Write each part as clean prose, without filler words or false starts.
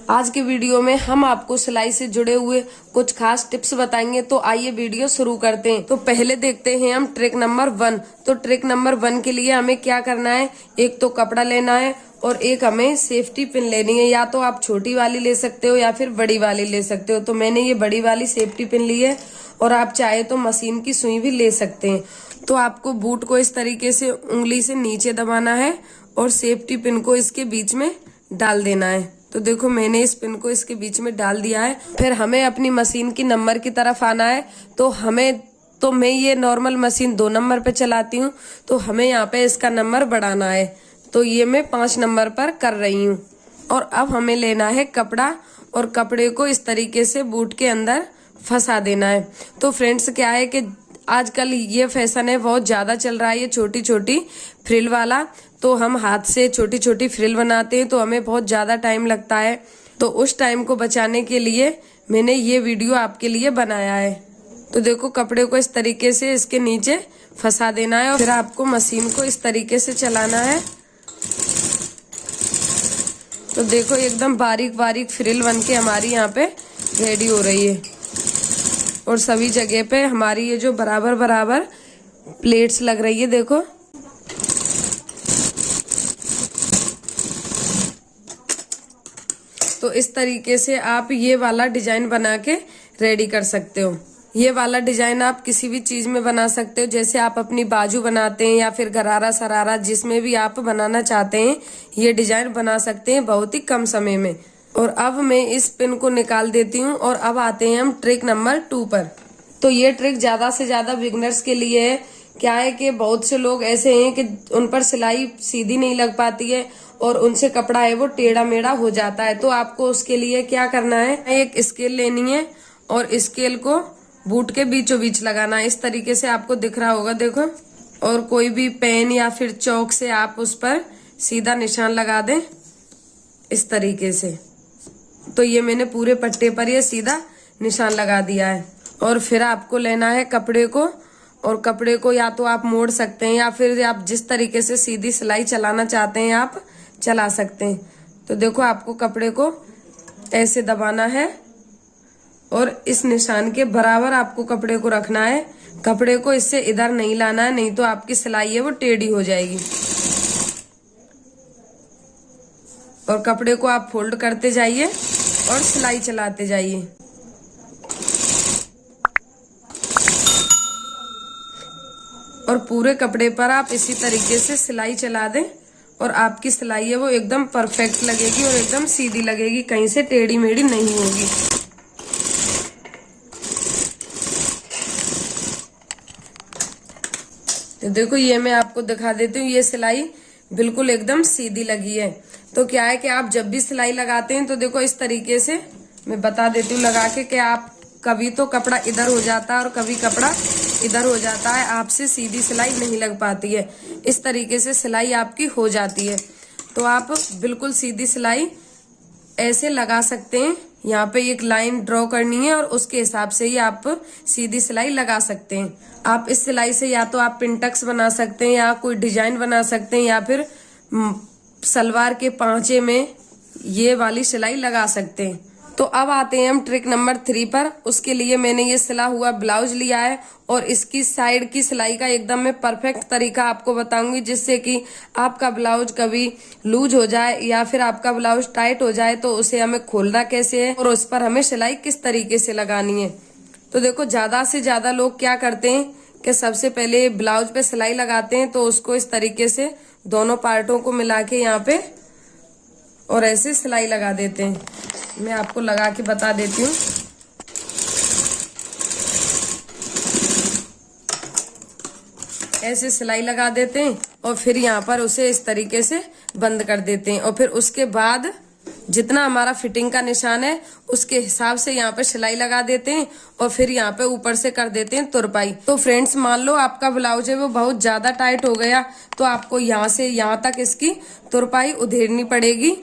आज के वीडियो में हम आपको सिलाई से जुड़े हुए कुछ खास टिप्स बताएंगे। तो आइए वीडियो शुरू करते हैं। तो पहले देखते हैं हम ट्रिक नंबर 1। तो ट्रिक नंबर 1 के लिए हमें क्या करना है, एक तो कपड़ा लेना है और एक हमें सेफ्टी पिन लेनी है। या तो आप छोटी वाली ले सकते हो या फिर बड़ी वाली ले सकते हो। तो मैंने ये बड़ी वाली सेफ्टी पिन ली है और आप चाहे तो मशीन की सुई भी ले सकते हैं। तो आपको बूट को इस तरीके से उंगली से नीचे दबाना है और सेफ्टी पिन को इसके बीच में डाल देना है। तो देखो मैंने इस पिन को इसके बीच में डाल दिया है। फिर हमें अपनी मशीन की नंबर की तरफ आना है। तो मैं ये नॉर्मल मशीन 2 नंबर पे चलाती हूँ, तो हमें यहाँ पे इसका नंबर बढ़ाना है। तो ये मैं 5 नंबर पर कर रही हूँ। और अब हमें लेना है कपड़ा और कपड़े को इस तरीके से बूट के अंदर फंसा देना है। तो फ्रेंड्स क्या है कि आजकल ये फैशन है, बहुत ज्यादा चल रहा है ये छोटी छोटी फ्रिल वाला। तो हम हाथ से छोटी छोटी फ्रिल बनाते हैं तो हमें बहुत ज्यादा टाइम लगता है। तो उस टाइम को बचाने के लिए मैंने ये वीडियो आपके लिए बनाया है। तो देखो कपड़े को इस तरीके से इसके नीचे फंसा देना है और फिर आपको मशीन को इस तरीके से चलाना है। तो देखो एकदम बारीक बारीक फ्रिल बन के हमारी यहाँ पे रेडी हो रही है। और सभी जगह पे हमारी ये जो बराबर बराबर प्लेट्स लग रही है देखो। तो इस तरीके से आप ये वाला डिजाइन बना के रेडी कर सकते हो। ये वाला डिजाइन आप किसी भी चीज में बना सकते हो, जैसे आप अपनी बाजू बनाते हैं या फिर गरारा सरारा, जिसमें भी आप बनाना चाहते हैं ये डिजाइन बना सकते हैं बहुत ही कम समय में। और अब मैं इस पिन को निकाल देती हूँ और अब आते हैं हम ट्रिक नंबर 2 पर। तो ये ट्रिक ज्यादा से ज्यादा बिगनर्स के लिए है। क्या है कि बहुत से लोग ऐसे हैं कि उन पर सिलाई सीधी नहीं लग पाती है और उनसे कपड़ा है वो टेढ़ा मेढ़ा हो जाता है। तो आपको उसके लिए क्या करना है, एक स्केल लेनी है और स्केल को बूट के बीचों बीच लगाना है। इस तरीके से आपको दिख रहा होगा देखो। और कोई भी पेन या फिर चौक से आप उस पर सीधा निशान लगा दें इस तरीके से। तो ये मैंने पूरे पट्टे पर ये सीधा निशान लगा दिया है। और फिर आपको लेना है कपड़े को और कपड़े को या तो आप मोड़ सकते हैं या फिर आप जिस तरीके से सीधी सिलाई चलाना चाहते हैं आप चला सकते हैं। तो देखो आपको कपड़े को ऐसे दबाना है और इस निशान के बराबर आपको कपड़े को रखना है। कपड़े को इससे इधर नहीं लाना है, नहीं तो आपकी सिलाई है वो टेढ़ी हो जाएगी। और कपड़े को आप फोल्ड करते जाइए और सिलाई चलाते जाइए। और पूरे कपड़े पर आप इसी तरीके से सिलाई चला दें और आपकी सिलाई है वो एकदम परफेक्ट लगेगी और एकदम सीधी लगेगी, कहीं से टेढ़ी मेढ़ी नहीं होगी। तो देखो ये मैं आपको दिखा देती हूँ, ये सिलाई बिल्कुल एकदम सीधी लगी है। तो क्या है कि आप जब भी सिलाई लगाते हैं तो देखो इस तरीके से मैं बता देती हूँ लगा के कि आप कभी तो कपड़ा इधर हो जाता है और कभी कपड़ा इधर हो जाता है, आपसे सीधी सिलाई नहीं लग पाती है। इस तरीके से सिलाई आपकी हो जाती है। तो आप बिल्कुल सीधी सिलाई ऐसे लगा सकते हैं। यहाँ पे एक लाइन ड्रॉ करनी है और उसके हिसाब से ही आप सीधी सिलाई लगा सकते हैं। आप इस सिलाई से या तो आप पिंटक्स बना सकते हैं या कोई डिजाइन बना सकते हैं या फिर सलवार के पांचे में ये वाली सिलाई लगा सकते हैं। तो अब आते हैं हम ट्रिक नंबर 3 पर। उसके लिए मैंने ये सिला हुआ ब्लाउज लिया है और इसकी साइड की सिलाई का एकदम मैं परफेक्ट तरीका आपको बताऊंगी, जिससे कि आपका ब्लाउज कभी लूज हो जाए या फिर आपका ब्लाउज टाइट हो जाए तो उसे हमें खोलना कैसे है और उस पर हमें सिलाई किस तरीके से लगानी है। तो देखो ज्यादा से ज्यादा लोग क्या करते हैं कि सबसे पहले ब्लाउज पे सिलाई लगाते हैं तो उसको इस तरीके से दोनों पार्टों को मिला के यहाँ पे और ऐसे सिलाई लगा देते हैं। मैं आपको लगा के बता देती हूँ। ऐसे सिलाई लगा देते हैं और फिर यहाँ पर उसे इस तरीके से बंद कर देते हैं और फिर उसके बाद जितना हमारा फिटिंग का निशान है उसके हिसाब से यहाँ पे सिलाई लगा देते हैं और फिर यहाँ पे ऊपर से कर देते हैं तुरपाई। तो फ्रेंड्स मान लो आपका ब्लाउज है वो बहुत ज्यादा टाइट हो गया तो आपको यहाँ से यहाँ तक इसकी तुरपाई उधेड़नी पड़ेगी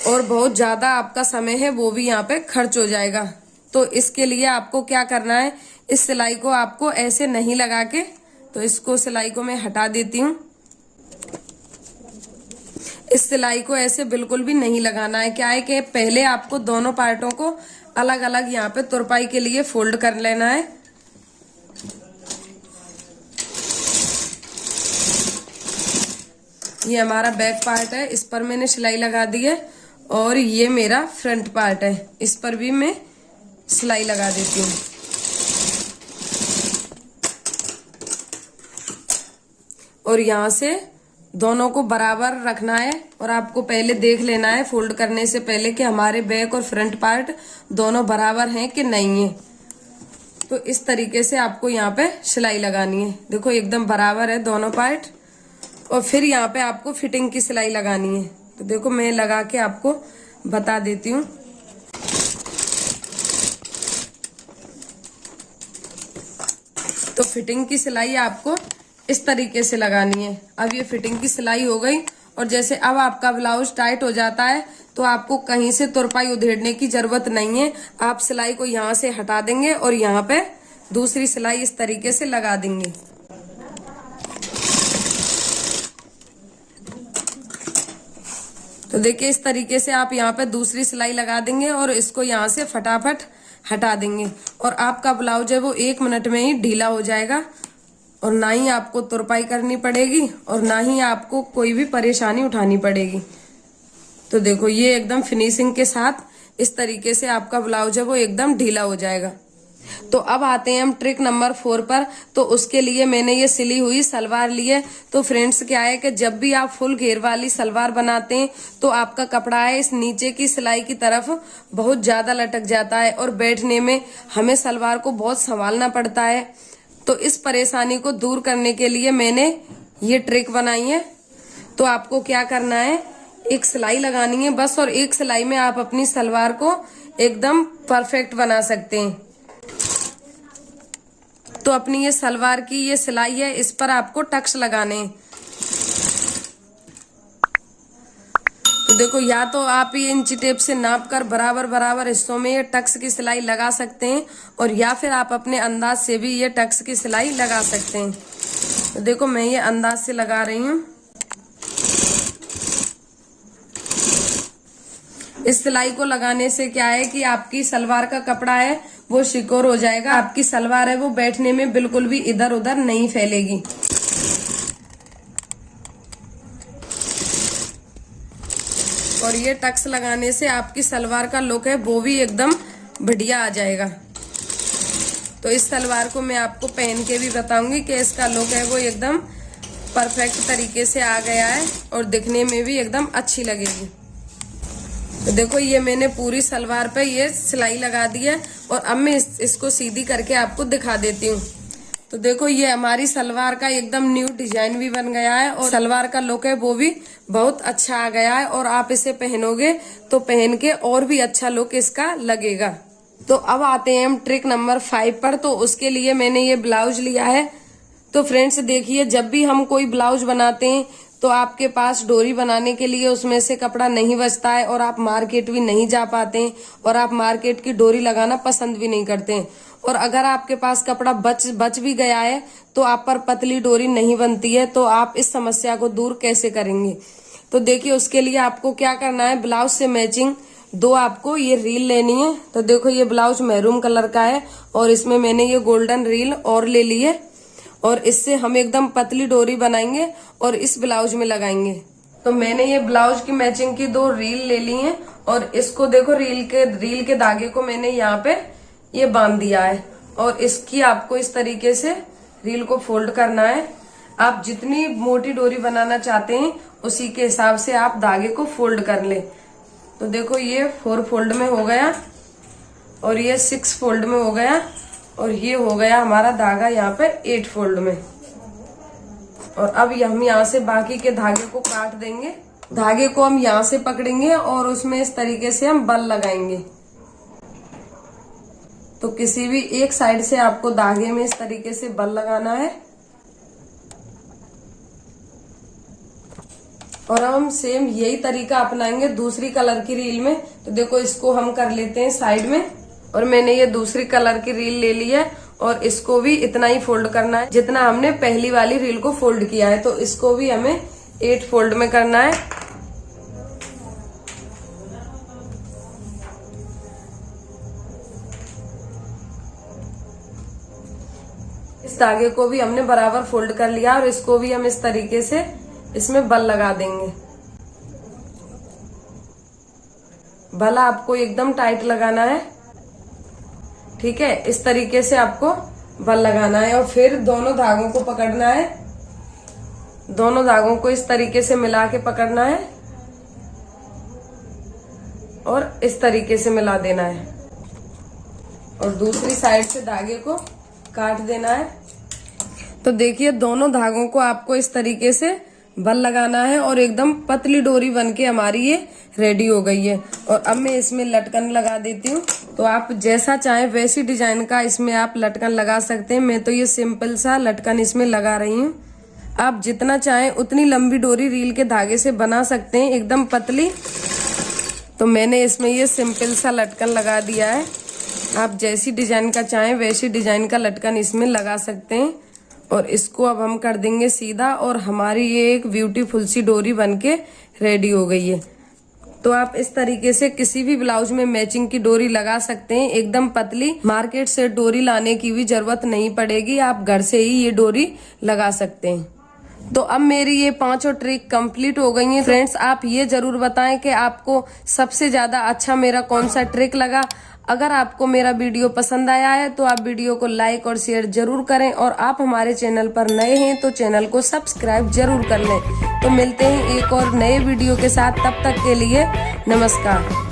और बहुत ज्यादा आपका समय है वो भी यहाँ पे खर्च हो जाएगा। तो इसके लिए आपको क्या करना है, इस सिलाई को आपको ऐसे नहीं लगा के, तो इसको सिलाई को मैं हटा देती हूँ। इस सिलाई को ऐसे बिल्कुल भी नहीं लगाना है। क्या है कि पहले आपको दोनों पार्टों को अलग अलग यहाँ पे तुरपाई के लिए फोल्ड कर लेना है। ये हमारा बैक पार्ट है, इस पर मैंने सिलाई लगा दी है, और ये मेरा फ्रंट पार्ट है, इस पर भी मैं सिलाई लगा देती हूँ। और यहाँ से दोनों को बराबर रखना है, और आपको पहले देख लेना है फोल्ड करने से पहले कि हमारे बैक और फ्रंट पार्ट दोनों बराबर हैं कि नहीं है। तो इस तरीके से आपको यहाँ पे सिलाई लगानी है। देखो एकदम बराबर है दोनों पार्ट। और फिर यहाँ पे आपको फिटिंग की सिलाई लगानी है। तो देखो मैं लगा के आपको बता देती हूँ। तो फिटिंग की सिलाई आपको इस तरीके से लगानी है। अब ये फिटिंग की सिलाई हो गई, और जैसे अब आपका ब्लाउज टाइट हो जाता है तो आपको कहीं से तुरपाई उधेड़ने की जरूरत नहीं है। आप सिलाई को यहाँ से हटा देंगे और यहाँ पे दूसरी सिलाई इस तरीके से लगा देंगे। तो देखिए इस तरीके से आप यहाँ पे दूसरी सिलाई लगा देंगे और इसको यहाँ से फटाफट हटा देंगे, और आपका ब्लाउज है वो 1 मिनट में ही ढीला हो जाएगा, और ना ही आपको तुरपाई करनी पड़ेगी और ना ही आपको कोई भी परेशानी उठानी पड़ेगी। तो देखो ये एकदम फिनिशिंग के साथ इस तरीके से आपका ब्लाउज है वो एकदम ढीला हो जाएगा। तो अब आते हैं हम ट्रिक नंबर 4 पर। तो उसके लिए मैंने ये सिली हुई सलवार ली है। तो फ्रेंड्स क्या है कि जब भी आप फुल घेर वाली सलवार बनाते हैं तो आपका कपड़ा है इस नीचे की सिलाई की तरफ बहुत ज्यादा लटक जाता है, और बैठने में हमें सलवार को बहुत संभालना पड़ता है। तो इस परेशानी को दूर करने के लिए मैंने ये ट्रिक बनाई है। तो आपको क्या करना है, एक सिलाई लगानी है बस, और एक सिलाई में आप अपनी सलवार को एकदम परफेक्ट बना सकते हैं। तो अपनी ये सलवार की ये सिलाई है, इस पर आपको टक्स लगाने हैं। तो देखो या तो आप ये इंची टेप से नाप कर बराबर बराबर हिस्सों में ये टक्स की सिलाई लगा सकते हैं, और या फिर आप अपने अंदाज से भी ये टक्स की सिलाई लगा सकते हैं। तो देखो मैं ये अंदाज से लगा रही हूँ। इस सिलाई को लगाने से क्या है कि आपकी सलवार का कपड़ा है वो सिक्योर हो जाएगा। आपकी सलवार है वो बैठने में बिल्कुल भी इधर उधर नहीं फैलेगी। और ये टक्स लगाने से आपकी सलवार का लुक है वो भी एकदम बढ़िया आ जाएगा। तो इस सलवार को मैं आपको पहन के भी बताऊंगी कि इसका लुक है वो एकदम परफेक्ट तरीके से आ गया है, और दिखने में भी एकदम अच्छी लगेगी। तो देखो ये मैंने पूरी सलवार पे ये सिलाई लगा दी है, और अब मैं इसको सीधी करके आपको दिखा देती हूँ। तो देखो ये हमारी सलवार का एकदम न्यू डिजाइन भी बन गया है, और सलवार का लुक है वो भी बहुत अच्छा आ गया है, और आप इसे पहनोगे तो पहन के और भी अच्छा लुक इसका लगेगा। तो अब आते हैं हम ट्रिक नंबर 5 पर। तो उसके लिए मैंने ये ब्लाउज लिया है। तो फ्रेंड्स देखिए जब भी हम कोई ब्लाउज बनाते हैं तो आपके पास डोरी बनाने के लिए उसमें से कपड़ा नहीं बचता है, और आप मार्केट भी नहीं जा पाते हैं, और आप मार्केट की डोरी लगाना पसंद भी नहीं करते हैं। और अगर आपके पास कपड़ा बच भी गया है तो आप पर पतली डोरी नहीं बनती है, तो आप इस समस्या को दूर कैसे करेंगे। तो देखिए उसके लिए आपको क्या करना है, ब्लाउज से मैचिंग 2 आपको ये रील लेनी है। तो देखो ये ब्लाउज मैरून कलर का है, और इसमें मैंने ये गोल्डन रील और ले ली है, और इससे हम एकदम पतली डोरी बनाएंगे और इस ब्लाउज में लगाएंगे। तो मैंने ये ब्लाउज की मैचिंग की 2 रील ले ली हैं, और इसको देखो रील के धागे को मैंने यहाँ पे ये बांध दिया है, और इसकी आपको इस तरीके से रील को फोल्ड करना है। आप जितनी मोटी डोरी बनाना चाहते हैं उसी के हिसाब से आप धागे को फोल्ड कर ले। तो देखो ये 4 फोल्ड में हो गया, और ये 6 फोल्ड में हो गया, और ये हो गया हमारा धागा यहाँ पे 8 फोल्ड में। और अब हम यहाँ से बाकी के धागे को काट देंगे। धागे को हम यहाँ से पकड़ेंगे और उसमें इस तरीके से हम बल लगाएंगे। तो किसी भी एक साइड से आपको धागे में इस तरीके से बल लगाना है, और हम सेम यही तरीका अपनाएंगे दूसरी कलर की रील में। तो देखो इसको हम कर लेते हैं साइड में, और मैंने ये दूसरी कलर की रील ले ली है, और इसको भी इतना ही फोल्ड करना है जितना हमने पहली वाली रील को फोल्ड किया है। तो इसको भी हमें 8 फोल्ड में करना है। धागे को भी हमने बराबर फोल्ड कर लिया और इसको भी हम इस तरीके से इसमें बल लगा देंगे। भला आपको एकदम टाइट लगाना है, ठीक है। इस तरीके से आपको बल लगाना है और फिर दोनों धागों को पकड़ना है। दोनों धागों को इस तरीके से मिला के पकड़ना है और इस तरीके से मिला देना है और दूसरी साइड से धागे को काट देना है। तो देखिए दोनों धागों को आपको इस तरीके से बल लगाना है और एकदम पतली डोरी बनके हमारी ये रेडी हो गई है। और अब मैं इसमें लटकन लगा देती हूँ। तो आप जैसा चाहें वैसी डिजाइन का इसमें आप लटकन लगा सकते हैं। मैं तो ये सिंपल सा लटकन इसमें लगा रही हूँ। आप जितना चाहें उतनी लंबी डोरी रील के धागे से बना सकते हैं, एकदम पतली। तो मैंने इसमें ये सिंपल सा लटकन लगा दिया है। आप जैसी डिजाइन का चाहें वैसी डिजाइन का लटकन इसमें लगा सकते हैं। और इसको अब हम कर देंगे सीधा और हमारी ये एक ब्यूटीफुल सी डोरी बनके रेडी हो गई है। तो आप इस तरीके से किसी भी ब्लाउज में मैचिंग की डोरी लगा सकते हैं, एकदम पतली। मार्केट से डोरी लाने की भी जरूरत नहीं पड़ेगी, आप घर से ही ये डोरी लगा सकते हैं। तो अब मेरी ये 5 ट्रिक कंप्लीट हो गई हैं। फ्रेंड्स, आप ये जरूर बताएं कि आपको सबसे ज्यादा अच्छा मेरा कौन सा ट्रिक लगा। अगर आपको मेरा वीडियो पसंद आया है तो आप वीडियो को लाइक और शेयर जरूर करें और आप हमारे चैनल पर नए हैं तो चैनल को सब्सक्राइब जरूर कर लें। तो मिलते हैं एक और नए वीडियो के साथ, तब तक के लिए नमस्कार।